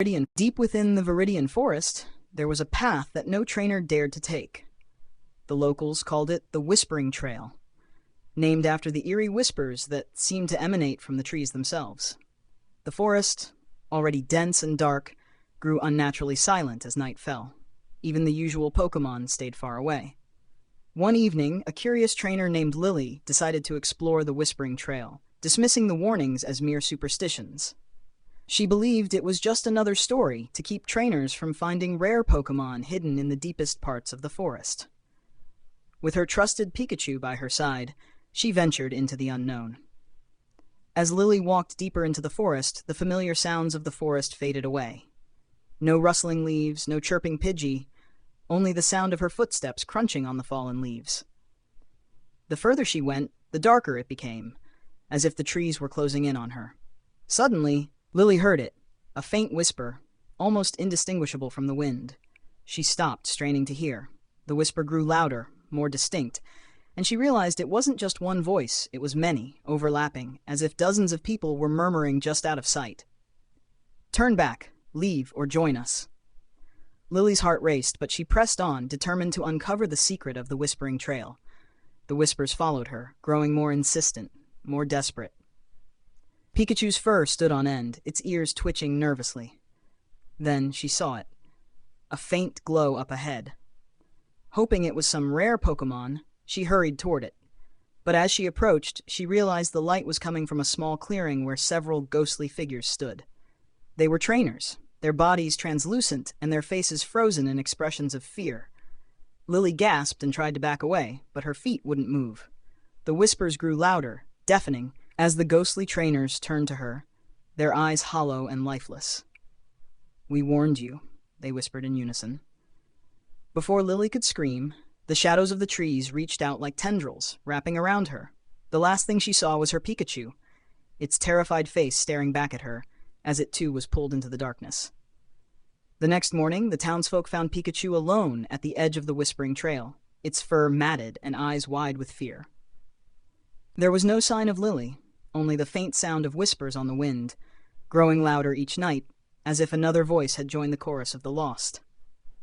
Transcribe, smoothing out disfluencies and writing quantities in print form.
Viridian. Deep within the Viridian forest, there was a path that no trainer dared to take. The locals called it the Whispering Trail, named after the eerie whispers that seemed to emanate from the trees themselves. The forest, already dense and dark, grew unnaturally silent as night fell. Even the usual Pokémon stayed far away. One evening, a curious trainer named Lily decided to explore the Whispering Trail, dismissing the warnings as mere superstitions. She believed it was just another story to keep trainers from finding rare Pokémon hidden in the deepest parts of the forest. With her trusted Pikachu by her side, she ventured into the unknown. As Lily walked deeper into the forest, the familiar sounds of the forest faded away. No rustling leaves, no chirping Pidgey, only the sound of her footsteps crunching on the fallen leaves. The further she went, the darker it became, as if the trees were closing in on her. Suddenly, Lily heard it, a faint whisper, almost indistinguishable from the wind. She stopped, straining to hear. The whisper grew louder, more distinct, and she realized it wasn't just one voice, it was many, overlapping, as if dozens of people were murmuring just out of sight. "Turn back, leave, or join us." Lily's heart raced, but she pressed on, determined to uncover the secret of the Whispering Trail. The whispers followed her, growing more insistent, more desperate. Pikachu's fur stood on end, its ears twitching nervously. Then she saw it, a faint glow up ahead. Hoping it was some rare Pokémon, she hurried toward it. But as she approached, she realized the light was coming from a small clearing where several ghostly figures stood. They were trainers, their bodies translucent and their faces frozen in expressions of fear. Lily gasped and tried to back away, but her feet wouldn't move. The whispers grew louder, deafening, as the ghostly trainers turned to her, their eyes hollow and lifeless. "We warned you," they whispered in unison. Before Lily could scream, the shadows of the trees reached out like tendrils, wrapping around her. The last thing she saw was her Pikachu, its terrified face staring back at her, as it too was pulled into the darkness. The next morning, the townsfolk found Pikachu alone at the edge of the Whispering Trail, its fur matted and eyes wide with fear. There was no sign of Lily, only the faint sound of whispers on the wind, growing louder each night, as if another voice had joined the chorus of the lost.